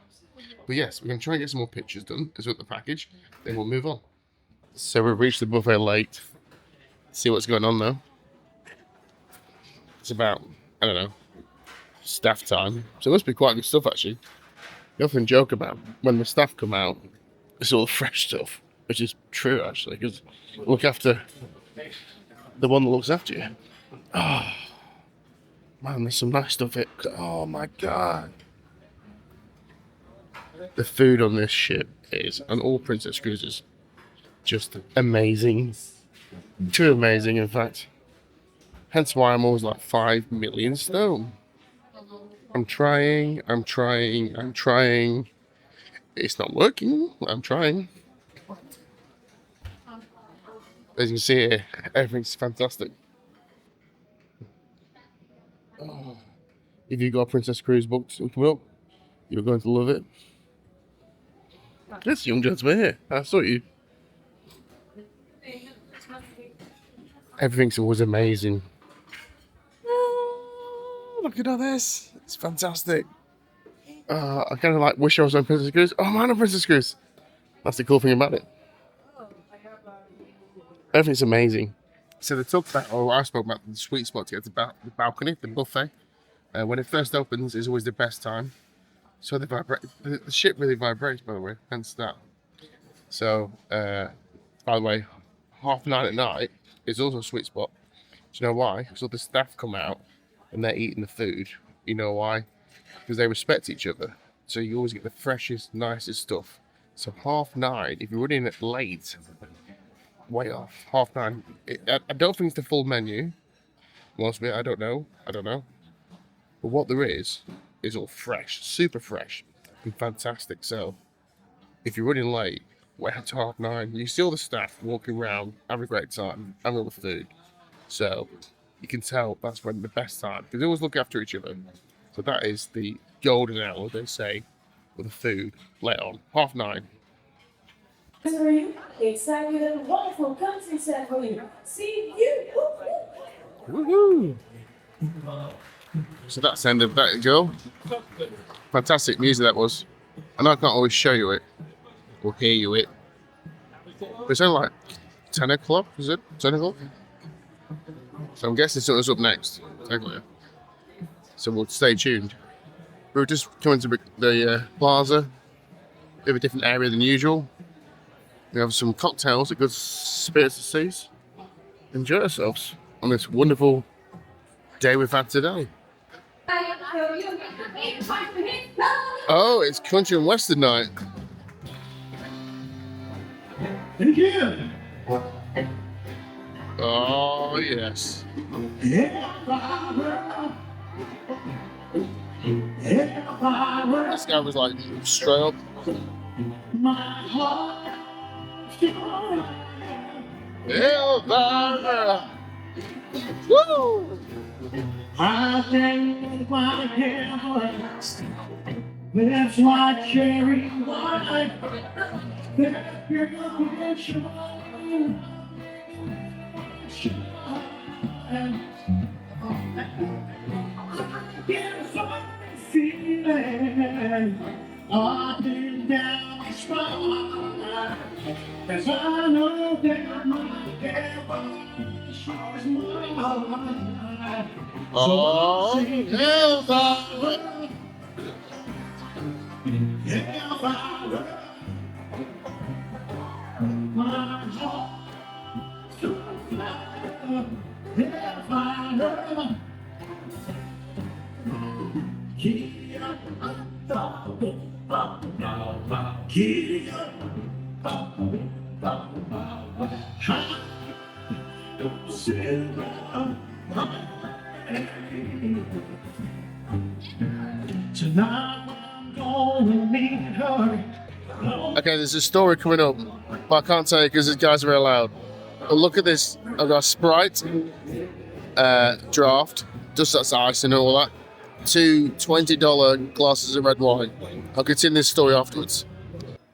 But yes, we're going to try and get some more pictures done as with the package, then we'll move on. So we've reached the buffet late. See what's going on though. It's about, I don't know, staff time. So it must be quite good stuff actually. We often joke about when the staff come out, it's all the fresh stuff, which is true actually, because look after the one that looks after you. Oh, man, there's some nice stuff here. Oh my God. The food on this ship is, on all Princess Cruises, just amazing. Too amazing, in fact. Hence why I'm always like 5 million stone. I'm trying. It's not working. I'm trying. As you can see here, everything's fantastic. Oh, if you got a Princess Cruise booked coming up, you're going to love it. This young gentleman here, I saw you. Everything's always amazing. Oh, look at all this. It's fantastic. I kind of like wish I was on Princess Cruise. Oh, I'm on Princess Cruise. That's the cool thing about it. Everything's amazing. So they talked about, or I spoke about the sweet spot to get to the balcony, the buffet. When it first opens, is always the best time. So they vibrate. The ship really vibrates, by the way, hence that. So, by the way, 9:30 at night is also a sweet spot. Do you know why? Because all the staff come out and they're eating the food. You know why? Because they respect each other. So you always get the freshest, nicest stuff. So 9:30, if you're running it late, way off. 9:30. I don't think it's the full menu. Mostly, I don't know. But what there is all fresh, super fresh, and fantastic. So if you're running late, wait until 9:30. You see all the staff walking around, having a great time, having all the food. So you can tell that's when the best time, because they always look after each other. So that is the golden hour, they say, with the food late on, 9:30. Excited and wonderful countryside for you. See you. Woohoo! So that's the end of that go. Fantastic music that was. I know I can't always show you it or hear you it. But it's only like 10 o'clock, is it? 10 o'clock? So I'm guessing something's up next. So we'll stay tuned. We're just coming to the plaza. We have a different area than usual. We have some cocktails, a good spirits of seas. Enjoy ourselves on this wonderful day we've had today. Oh, it's country and western night. Again. Oh, yes. This guy was like straight up. Elvira! Woo! I think my hair was that's my cherry wine. That girl is mine. I get a funny feeling up and down the spine, 'cause I know that my hair was mine. Oh, Elvira! Tonight I'm gonna meet her. Okay, there's a story coming up, but I can't tell you because these guys are very loud. But look at this. I've got a Sprite draft, just that's ice and all that. 2 $20 glasses of red wine. I'll continue this story afterwards.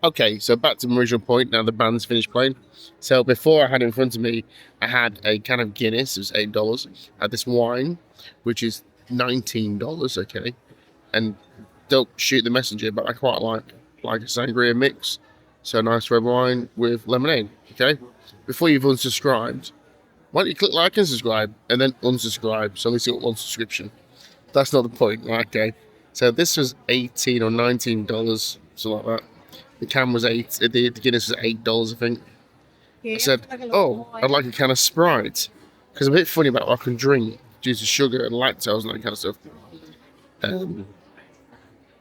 Okay, so back to my original point. Now the band's finished playing. So before I had it in front of me, I had a can of Guinness. It was $8. I had this wine, which is $19. Okay, and don't shoot the messenger, but I quite like a sangria mix. So nice red wine with lemonade. Okay, before you've unsubscribed, why don't you click like and subscribe, and then unsubscribe, so at least you got one subscription. That's not the point, right? Okay. So this was $18 or $19, something like that. The can was the Guinness was $8, I think. I said, oh, I'd like a can of Sprite. Because I'm a bit funny about what I can drink due to sugar and lactose and that kind of stuff.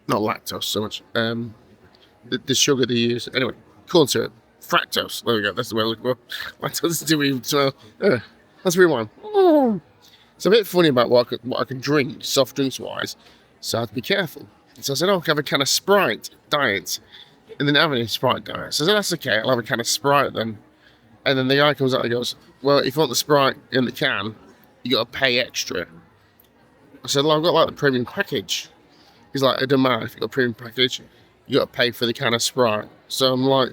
Not lactose so much. The sugar they use. Anyway, corn syrup. Fructose. There we go. That's the way I look for. Lactose is doing well. Let's rewind. It's a bit funny about what I can drink, soft drinks wise. So I have to be careful. So I said, oh, I'll have a can of Sprite diet. And then have any Sprite diet. So I said, that's okay, I'll have a can of Sprite then. And then the guy comes out and goes, well, if you want the Sprite in the can, you got to pay extra. I said, well, I've got like the premium package. He's like, it doesn't matter if you've got a premium package, you got to pay for the can of Sprite. So I'm like,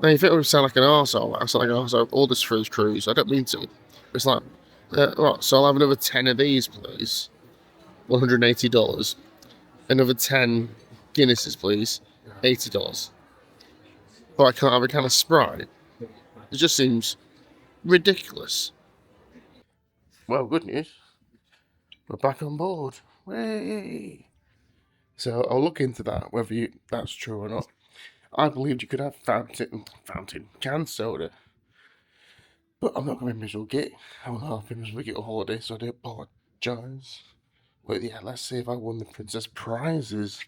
now you think I would sound like an arsehole. I sound like an arsehole all this for his cruise. I don't mean to. It's like, right, so I'll have another 10 of these, please. $180. Another 10 Guinnesses, please. $80. But I can't have a can of Sprite. It just seems ridiculous. Well, good news. We're back on board. Way. So I'll look into that, whether that's true or not. I believed you could have fountain canned soda. But I'm not going to be miserable git. I will have been miserable git all holiday, so I do apologise. But yeah, let's see if I won the princess prizes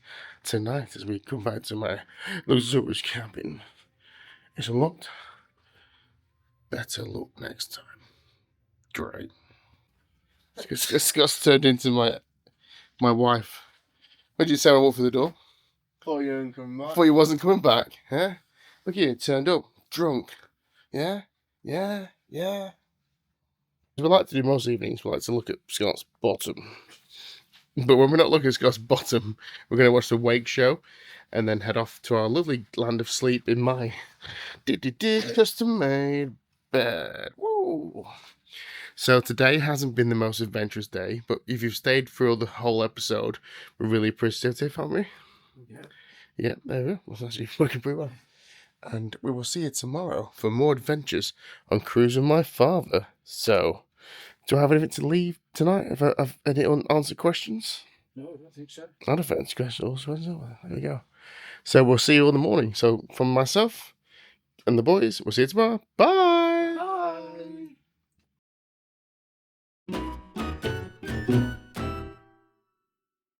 tonight as we come back to my luxurious cabin. It's unlocked. Better luck next time. Great. Scott's turned into my wife. What did you say when I walked through the door? Thought you weren't coming back. Thought you wasn't coming back, huh? Look at you, turned up, drunk. Yeah? Yeah? Yeah? We like to do most evenings, we like to look at Scott's bottom. But when we're not looking at Scott's bottom, we're going to watch the Wake Show and then head off to our lovely land of sleep in my custom-made bed. Woo! So today hasn't been the most adventurous day, but if you've stayed through the whole episode, we're really appreciative, aren't we? Yeah. Yeah, there we go. That's actually working pretty well. And we will see you tomorrow for more adventures on Cruise with my father. So, do I have anything to leave tonight? Have any unanswered questions? No, I don't think so. I don't think questions. There we go. So we'll see you all in the morning. So from myself and the boys, we'll see you tomorrow. Bye!